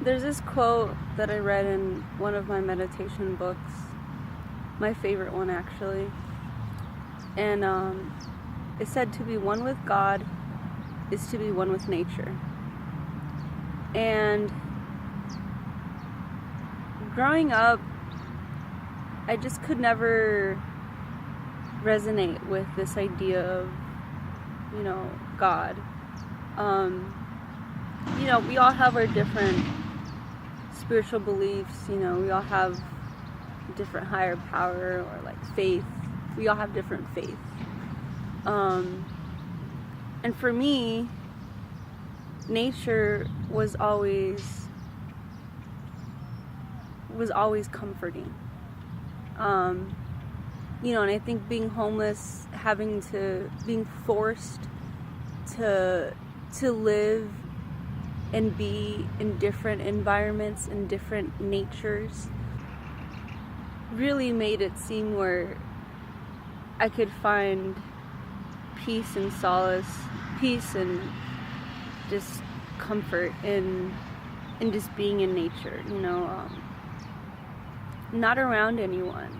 There's this quote that I read in one of my meditation books, my favorite one actually, and it said to be one with God is to be one with nature. And growing up, I just could never resonate with this idea of, God. We all have our different spiritual beliefs, we all have different higher power or like faith. We all have different faith. And for me, nature was always comforting. And I think being homeless, being forced to live and be in different environments and different natures really made it seem where I could find peace and solace, peace and just comfort in just being in nature, not around anyone.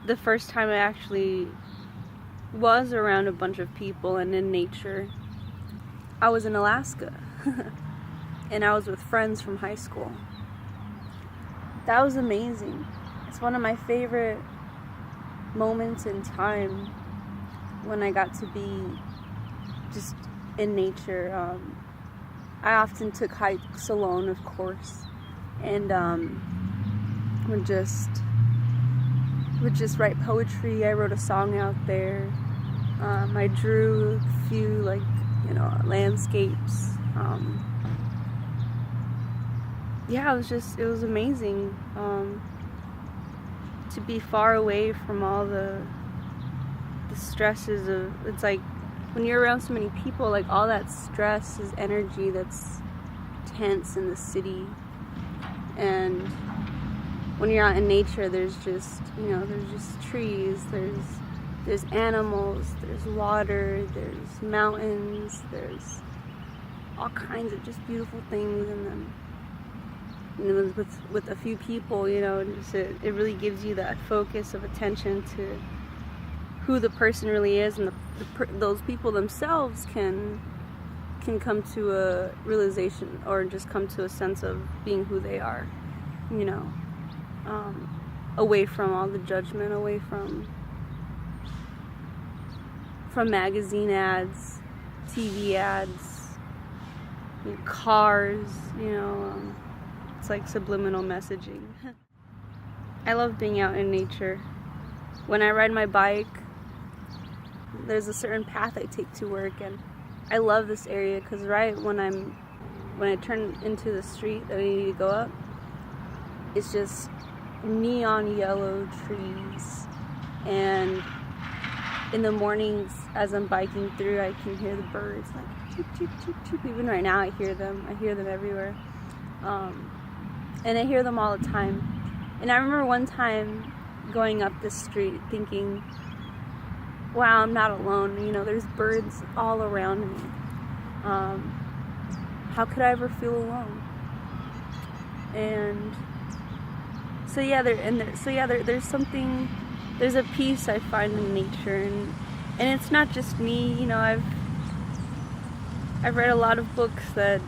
The first time I actually was around a bunch of people and in nature, I was in Alaska. And I was with friends from high school. That was amazing. It's one of my favorite moments in time when I got to be just in nature. I often took hikes alone, of course, and would just write poetry. I wrote a song out there. I drew a few landscapes. It was amazing to be far away from all the stresses of, it's like when you're around so many people, like all that stress is energy that's tense in the city. And when you're out in nature, there's just trees, there's animals, there's water, there's mountains, there's all kinds of just beautiful things in them. And with a few people, it really gives you that focus of attention to who the person really is, and those people themselves can come to a realization or just come to a sense of being who they are, away from all the judgment, away from magazine ads, TV ads, cars, it's like subliminal messaging. I love being out in nature. When I ride my bike, there's a certain path I take to work, and I love this area because right when I turn into the street that I need to go up, it's just neon yellow trees, and in the mornings as I'm biking through, I can hear the birds like choop choop choop choop. Even right now I hear them everywhere, and I hear them all the time. And I remember one time going up this street thinking, wow, I'm not alone, there's birds all around me. How could I ever feel alone? And there's a peace I find in nature, and it's not just me, I've read a lot of books that,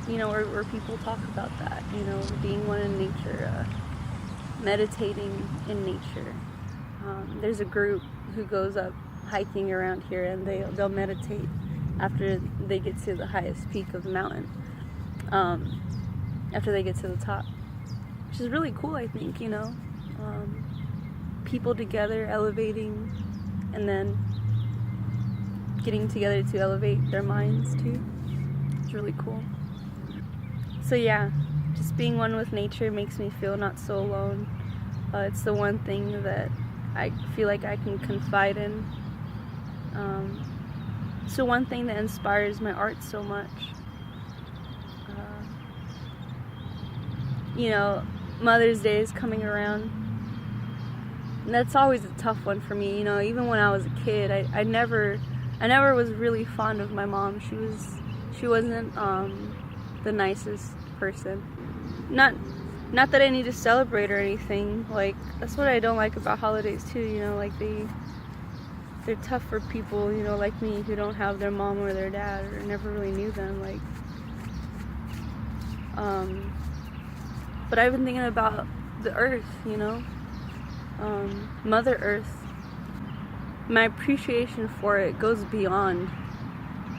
where people talk about that, being one in nature, meditating in nature. There's a group who goes up hiking around here, and they'll meditate after they get to the highest peak of the mountain, after they get to the top, which is really cool, I think, people together elevating, and then getting together to elevate their minds too. It's really cool. So yeah, just being one with nature makes me feel not so alone. It's the one thing that I feel like I can confide in. It's the one thing that inspires my art so much. Mother's Day is coming around. And that's always a tough one for me. Even when I was a kid, I never I never was really fond of my mom. She wasn't the nicest person. Not that I need to celebrate or anything. Like, that's what I don't like about holidays too, you know, like they're tough for people, you know, like me, who don't have their mom or their dad or never really knew them. Like, but I've been thinking about the earth, you know, Mother Earth. My appreciation for it goes beyond,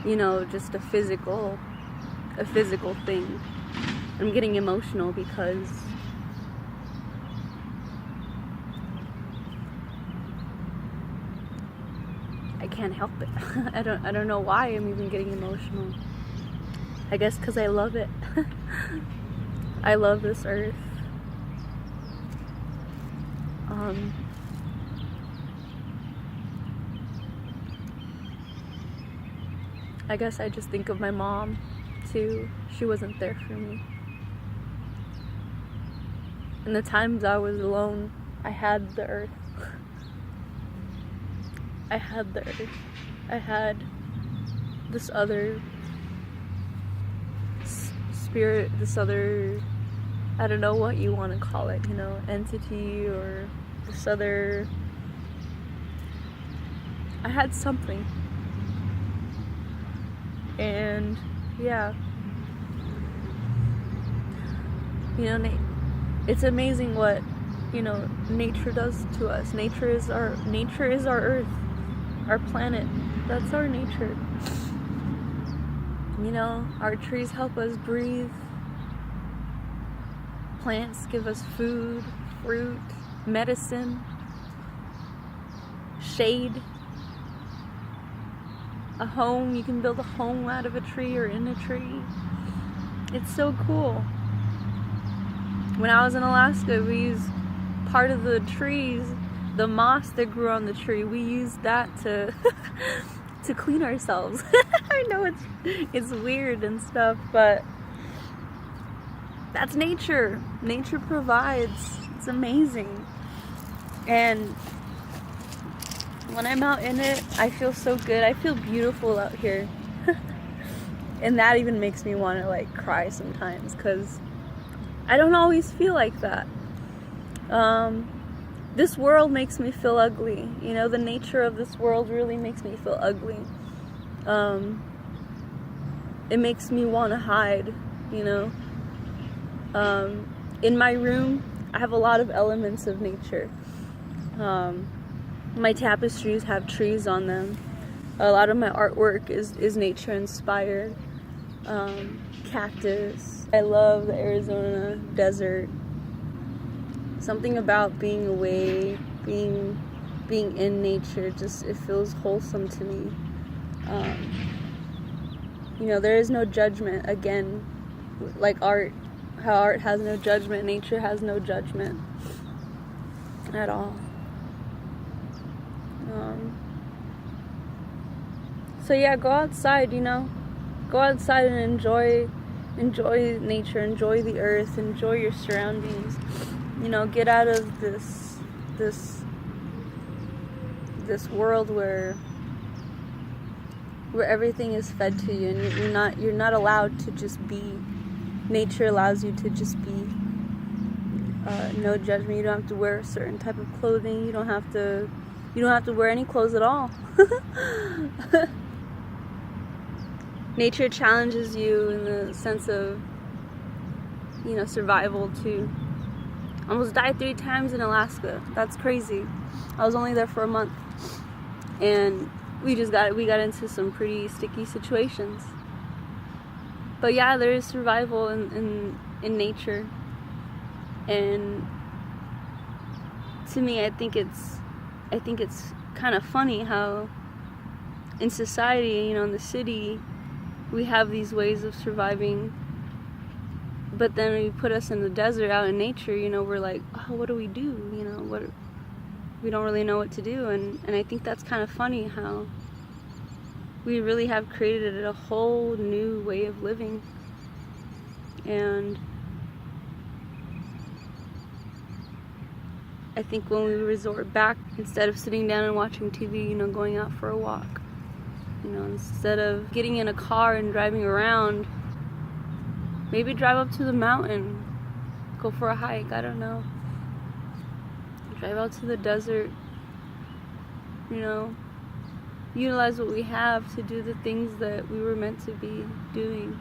you know, just a physical thing. I'm getting emotional because I can't help it. I don't know why I'm even getting emotional. I guess because I love it. I love this earth. I guess I just think of my mom too. She wasn't there for me. And the times I was alone, I had the earth. I had the earth. I had this other spirit, this other, I don't know what you want to call it, you know, entity, or this other, I had something. And yeah, you know, it's amazing what, you know, nature does to us. Nature is our earth, our planet. That's our nature. You know, our trees help us breathe. Plants give us food, fruit, medicine, shade, a home. You can build a home out of a tree or in a tree. It's so cool. When I was in Alaska, we used part of the trees, the moss that grew on the tree, we used that to to clean ourselves. I know it's weird and stuff, but that's nature. Nature provides. It's amazing. And when I'm out in it, I feel so good. I feel beautiful out here. And that even makes me want to like cry sometimes, because I don't always feel like that. This world makes me feel ugly. You know, the nature of this world really makes me feel ugly. It makes me want to hide, you know. In my room, I have a lot of elements of nature. My tapestries have trees on them. A lot of my artwork is nature inspired. Cactus. I love the Arizona desert. Something about being away, being in nature, just it feels wholesome to me. You know, there is no judgment. Again, like art, how art has no judgment, nature has no judgment at all. So yeah, go outside, you know. Go outside and enjoy nature, enjoy the earth, enjoy your surroundings. You know, get out of this world where everything is fed to you, and you're not allowed to just be. Nature allows you to just be. No judgment. You don't have to wear a certain type of clothing. You don't have to wear any clothes at all. Nature challenges you in the sense of, you know, survival too. Almost died 3 times in Alaska. That's crazy. I was only there for a month, and we got into some pretty sticky situations. But yeah, there is survival in nature, and to me, I think it's kind of funny how in society, you know, in the city, we have these ways of surviving, but then when you put us in the desert, out in nature, you know, we're like, oh, what do we do? You know, we don't really know what to do, and I think that's kind of funny how we really have created a whole new way of living. And I think when we resort back, instead of sitting down and watching TV, you know, going out for a walk. You know, instead of getting in a car and driving around, maybe drive up to the mountain, go for a hike, I don't know. Drive out to the desert, you know, utilize what we have to do the things that we were meant to be doing.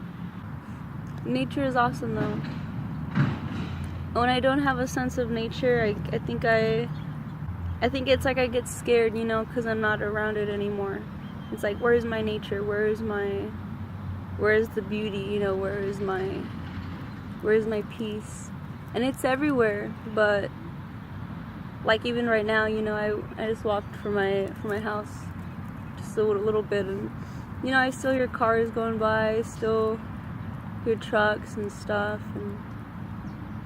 Nature is awesome though. When I don't have a sense of nature, I think it's like I get scared, you know, because I'm not around it anymore. It's like, where is my nature? Where is the beauty? You know, where is my peace? And it's everywhere. But like even right now, you know, I just walked from my house just a little bit, and you know, I still hear cars going by, I still hear trucks and stuff, and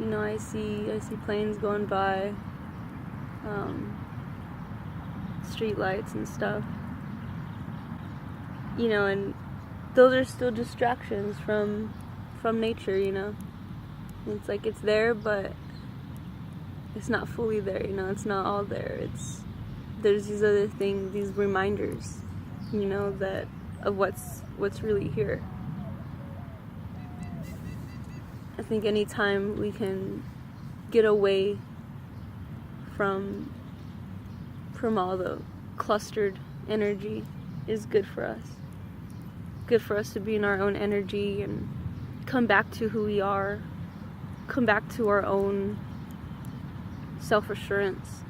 you know, I see planes going by, street lights and stuff, you know, and those are still distractions from nature, you know. It's like it's there, but it's not fully there, you know. It's not all there. There's these other things, these reminders, you know, that of what's really here. I think anytime we can get away from all the clustered energy is good for us. Good for us to be in our own energy and come back to who we are, come back to our own self-assurance.